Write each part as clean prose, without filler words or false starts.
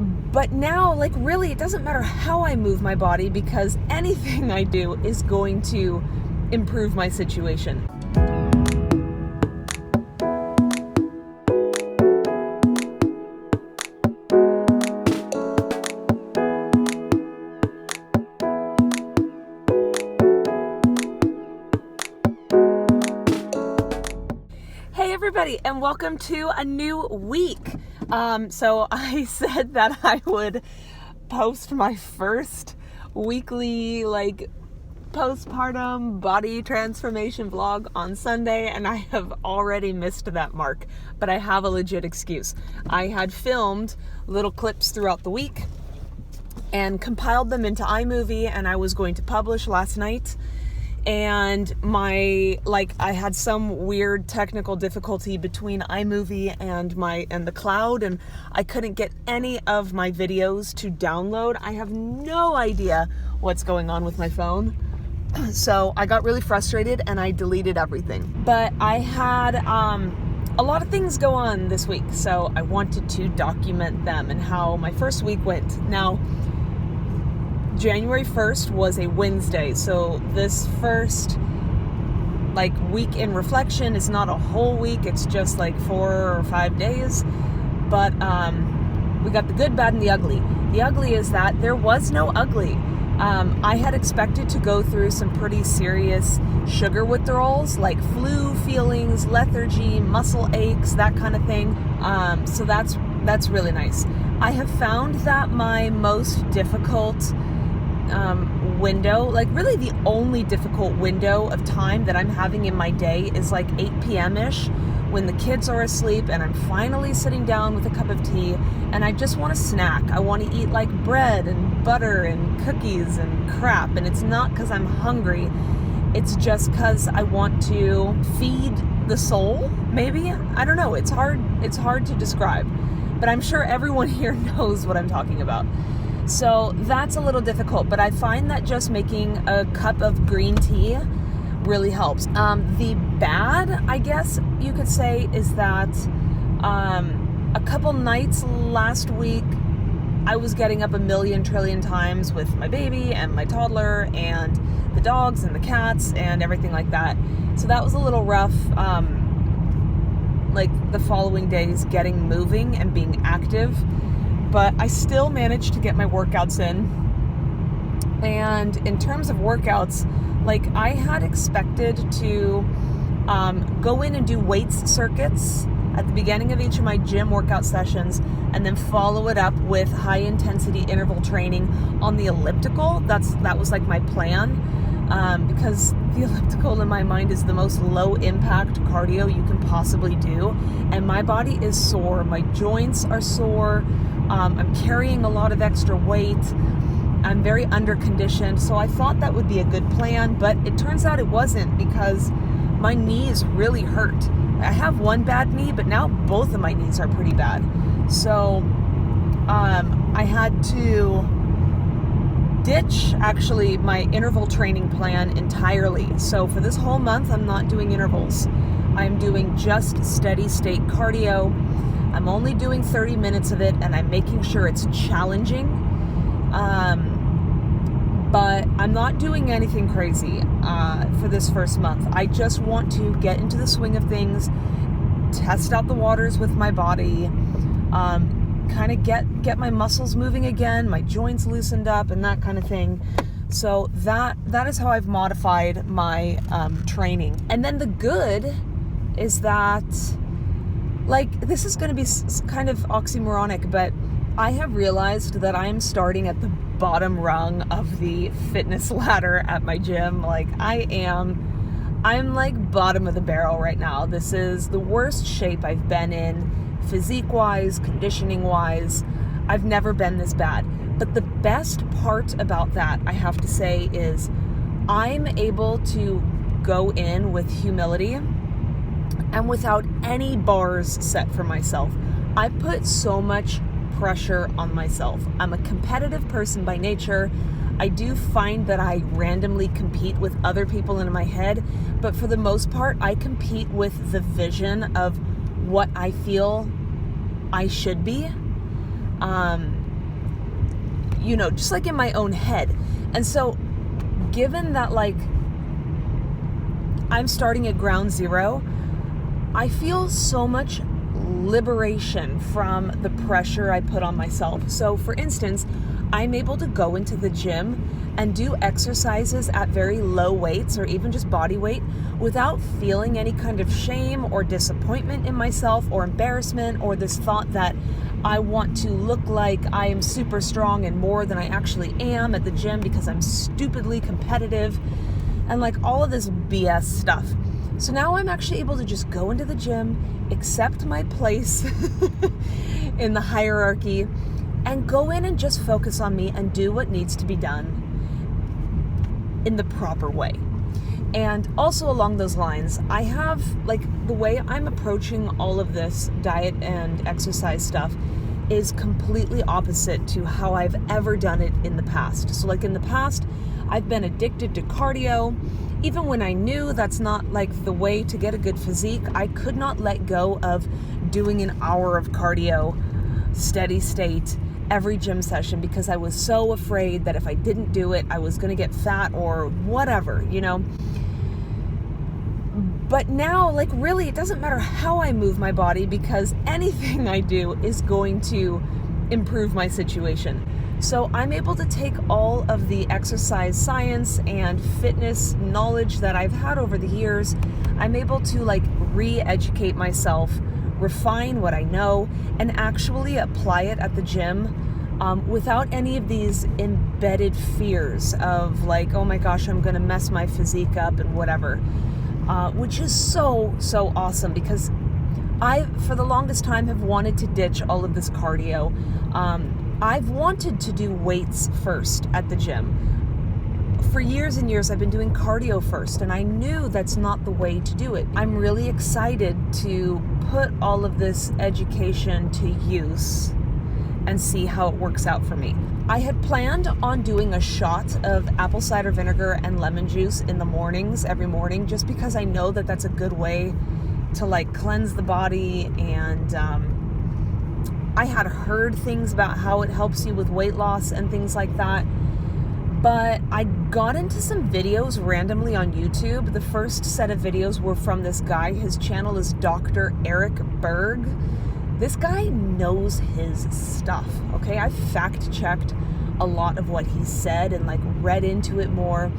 But now, like, really, it doesn't matter how I move my body because anything I do is going to improve my situation. Hey everybody, and welcome to a new week. So I said that I would post my first weekly postpartum body transformation vlog on Sunday, and I have already missed that mark, but I have a legit excuse. I had filmed little clips throughout the week and compiled them into iMovie, and I was going to publish last night. And I had some weird technical difficulty between iMovie and the cloud, and I couldn't get any of my videos to download. I have no idea what's going on with my phone. So I got really frustrated and I deleted everything. But I had a lot of things go on this week, so I wanted to document them and how my first week went. Now, January 1st was a Wednesday, so this first week in reflection is not a whole week, it's just 4 or 5 days. But we got the good, bad, and the ugly. The ugly is that there was no ugly. I had expected to go through some pretty serious sugar withdrawals, like flu feelings, lethargy, muscle aches, that kind of thing. So that's really nice. I have found that my most difficult window, really the only difficult window of time that I'm having in my day is 8 p.m.-ish, when the kids are asleep and I'm finally sitting down with a cup of tea and I just want a snack. I want to eat bread and butter and cookies and crap, and it's not because I'm hungry, it's just because I want to feed the soul, maybe. I don't know, it's hard to describe, but I'm sure everyone here knows what I'm talking about. So that's a little difficult, but I find that just making a cup of green tea really helps. The bad, I guess you could say, is that a couple nights last week, I was getting up a million trillion times with my baby and my toddler and the dogs and the cats and everything like that. So that was a little rough, the following days getting moving and being active. But I still managed to get my workouts in. And in terms of workouts, I had expected to go in and do weights circuits at the beginning of each of my gym workout sessions, and then follow it up with high intensity interval training on the elliptical. That was my plan, because the elliptical in my mind is the most low impact cardio you can possibly do. And my body is sore, my joints are sore. I'm carrying a lot of extra weight. I'm very under-conditioned, so I thought that would be a good plan, but it turns out it wasn't, because my knees really hurt. I have one bad knee, but now both of my knees are pretty bad. So I had to ditch, actually, my interval training plan entirely. So for this whole month, I'm not doing intervals. I'm doing just steady state cardio. I'm only doing 30 minutes of it, and I'm making sure it's challenging. But I'm not doing anything crazy for this first month. I just want to get into the swing of things, test out the waters with my body, kind of get my muscles moving again, my joints loosened up, and that kind of thing. So that is how I've modified my training. And then the good is that, this is going to be kind of oxymoronic, but I have realized that I'm starting at the bottom rung of the fitness ladder at my gym. I'm bottom of the barrel right now. This is the worst shape I've been in, physique-wise, conditioning-wise. I've never been this bad. But the best part about that, I have to say, is I'm able to go in with humility and without any bars set for myself. I put so much pressure on myself. I'm a competitive person by nature. I do find that I randomly compete with other people in my head, but for the most part, I compete with the vision of what I feel I should be. just like in my own head. And so given that like I'm starting at ground zero, I feel so much liberation from the pressure I put on myself. So for instance, I'm able to go into the gym and do exercises at very low weights or even just body weight without feeling any kind of shame or disappointment in myself or embarrassment or this thought that I want to look like I am super strong and more than I actually am at the gym because I'm stupidly competitive and like all of this BS stuff. So now I'm actually able to just go into the gym, accept my place in the hierarchy, and go in and just focus on me and do what needs to be done in the proper way. And also along those lines, I have like the way I'm approaching all of this diet and exercise stuff is completely opposite to how I've ever done it in the past. So like in the past, I've been addicted to cardio. Even when I knew that's not like the way to get a good physique, I could not let go of doing an hour of cardio, steady state, every gym session because I was so afraid that if I didn't do it, I was going to get fat or whatever, But now, like really, it doesn't matter how I move my body because anything I do is going to improve my situation. So I'm able to take all of the exercise science and fitness knowledge that I've had over the years. I'm able to like re-educate myself, refine what I know, and actually apply it at the gym without any of these embedded fears of like, oh my gosh, I'm going to mess my physique up and whatever, which is so, so awesome because I, for the longest time, have wanted to ditch all of this cardio. I've wanted to do weights first at the gym. For years and years, I've been doing cardio first, and I knew that's not the way to do it. I'm really excited to put all of this education to use and see how it works out for me. I had planned on doing a shot of apple cider vinegar and lemon juice in the mornings, every morning, just because I know that that's a good way to like cleanse the body. And I had heard things about how it helps you with weight loss and things like that. But I got into some videos randomly on YouTube. The first set of videos were from this guy. His channel is Dr. Eric Berg. This guy knows his stuff, okay? I fact-checked a lot of what he said and like read into it more.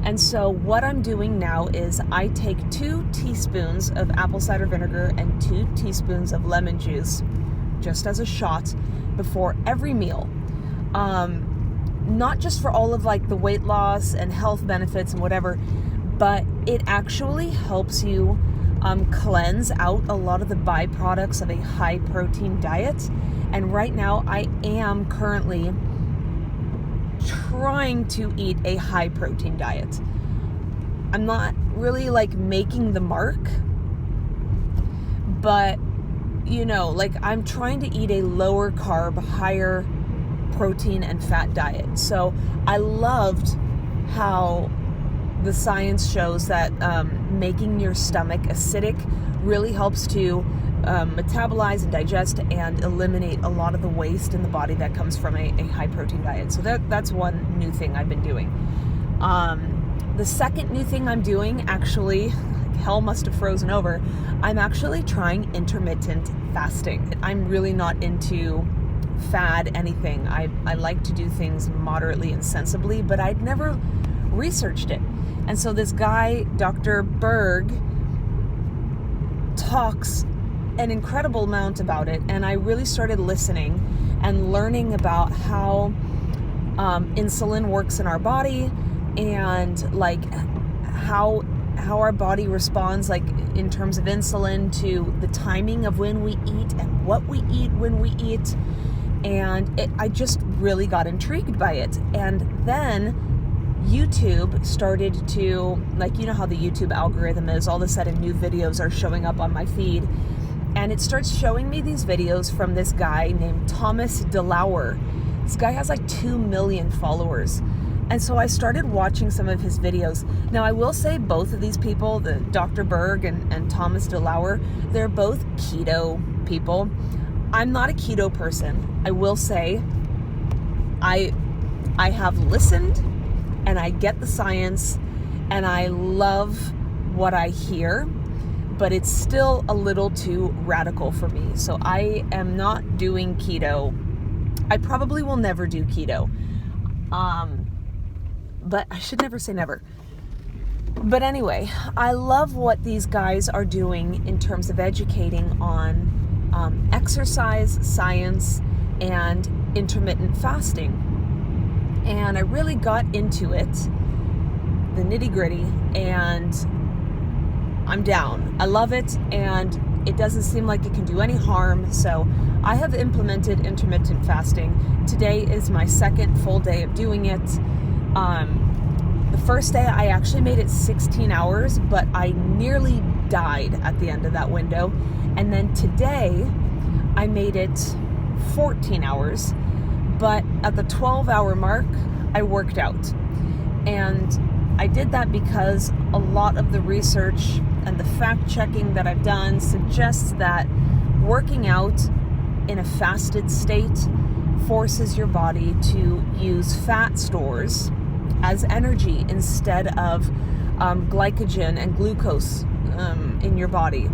And so what I'm doing now is I take 2 teaspoons of apple cider vinegar and 2 teaspoons of lemon juice, just as a shot before every meal. Not just for all of like the weight loss and health benefits and whatever, but it actually helps you cleanse out a lot of the byproducts of a high protein diet. And right now I am currently trying to eat a high protein diet. I'm not really like making the mark, but like I'm trying to eat a lower carb, higher protein and fat diet. So I loved how the science shows that making your stomach acidic really helps to metabolize and digest and eliminate a lot of the waste in the body that comes from a high protein diet. So that's one new thing I've been doing. The second new thing I'm doing, actually, hell must have frozen over, I'm actually trying intermittent fasting. I'm really not into fad anything. I like to do things moderately and sensibly, but I'd never researched it. And so this guy, Dr. Berg, talks an incredible amount about it, and I really started listening and learning about how insulin works in our body and like how our body responds like in terms of insulin to the timing of when we eat and what we eat when we eat. And I just really got intrigued by it. And then YouTube started to, like, how the YouTube algorithm is, all of a sudden new videos are showing up on my feed, and it starts showing me these videos from this guy named Thomas DeLauer. This guy has like 2 million followers. And so I started watching some of his videos. Now I will say both of these people, the Dr. Berg and Thomas DeLauer, they're both keto people. I'm not a keto person. I will say I have listened, and I get the science, and I love what I hear, but it's still a little too radical for me. So I am not doing keto. I probably will never do keto. But I should never say never. But anyway, I love what these guys are doing in terms of educating on exercise, science, and intermittent fasting. And I really got into it, the nitty-gritty, and I'm down. I love it, and it doesn't seem like it can do any harm. So I have implemented intermittent fasting. Today is my second full day of doing it. The first day I actually made it 16 hours, but I nearly died at the end of that window. And then today I made it 14 hours, but at the 12-hour mark, I worked out. And I did that because a lot of the research and the fact-checking that I've done suggests that working out in a fasted state forces your body to use fat stores as energy instead of glycogen and glucose in your body.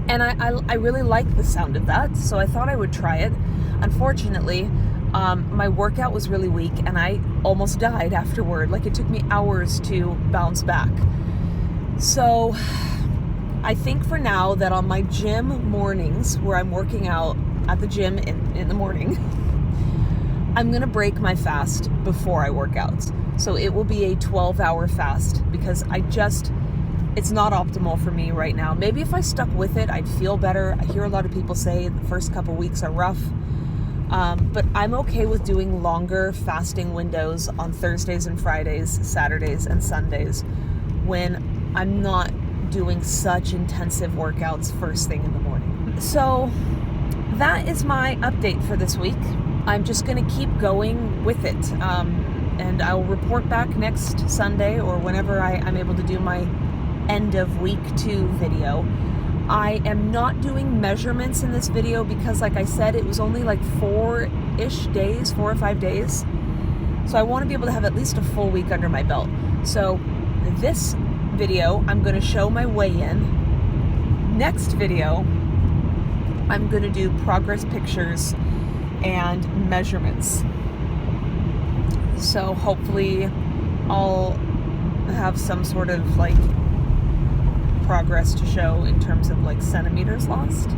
And I really like the sound of that, so I thought I would try it. Unfortunately, my workout was really weak, and I almost died afterward. Like, it took me hours to bounce back. So I think for now that on my gym mornings, where I'm working out at the gym in the morning, I'm going to break my fast before I work out. So it will be a 12-hour fast, because it's not optimal for me right now. Maybe if I stuck with it, I'd feel better. I hear a lot of people say the first couple weeks are rough. But I'm okay with doing longer fasting windows on Thursdays and Fridays, Saturdays and Sundays, when I'm not doing such intensive workouts first thing in the morning. So that is my update for this week. I'm just going to keep going with it. And I'll report back next Sunday or whenever I'm able to do my end of week 2 video. I am not doing measurements in this video because, like I said, it was only like 4 or 5 days. So I want to be able to have at least a full week under my belt. So this video, I'm going to show my weigh-in. Next video, I'm going to do progress pictures and measurements. So hopefully I'll have some sort of like progress to show in terms of like centimeters lost.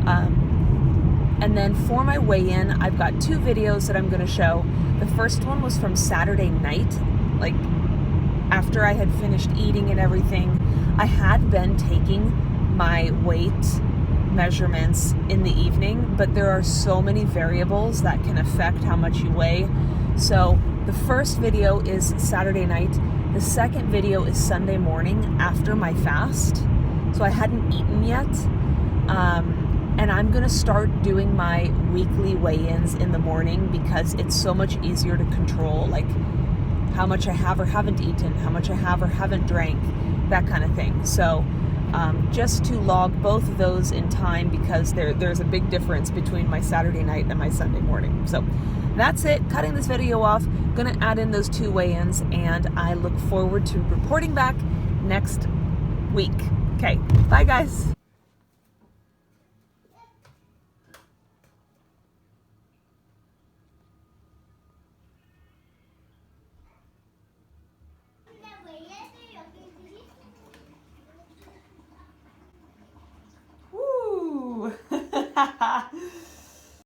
And then for my weigh-in, I've got 2 videos that I'm going to show. The first one was from Saturday night, like after I had finished eating and everything. I had been taking my weight measurements in the evening, but there are so many variables that can affect how much you weigh. So the first video is Saturday night. The second video is Sunday morning after my fast. So I hadn't eaten yet. And I'm going to start doing my weekly weigh-ins in the morning because it's so much easier to control, like how much I have or haven't eaten, how much I have or haven't drank, that kind of thing. So just to log both of those in time, because there's a big difference between my Saturday night and my Sunday morning. So that's it. Cutting this video off. Going to add in those 2 weigh-ins, and I look forward to reporting back next week. Okay, bye guys.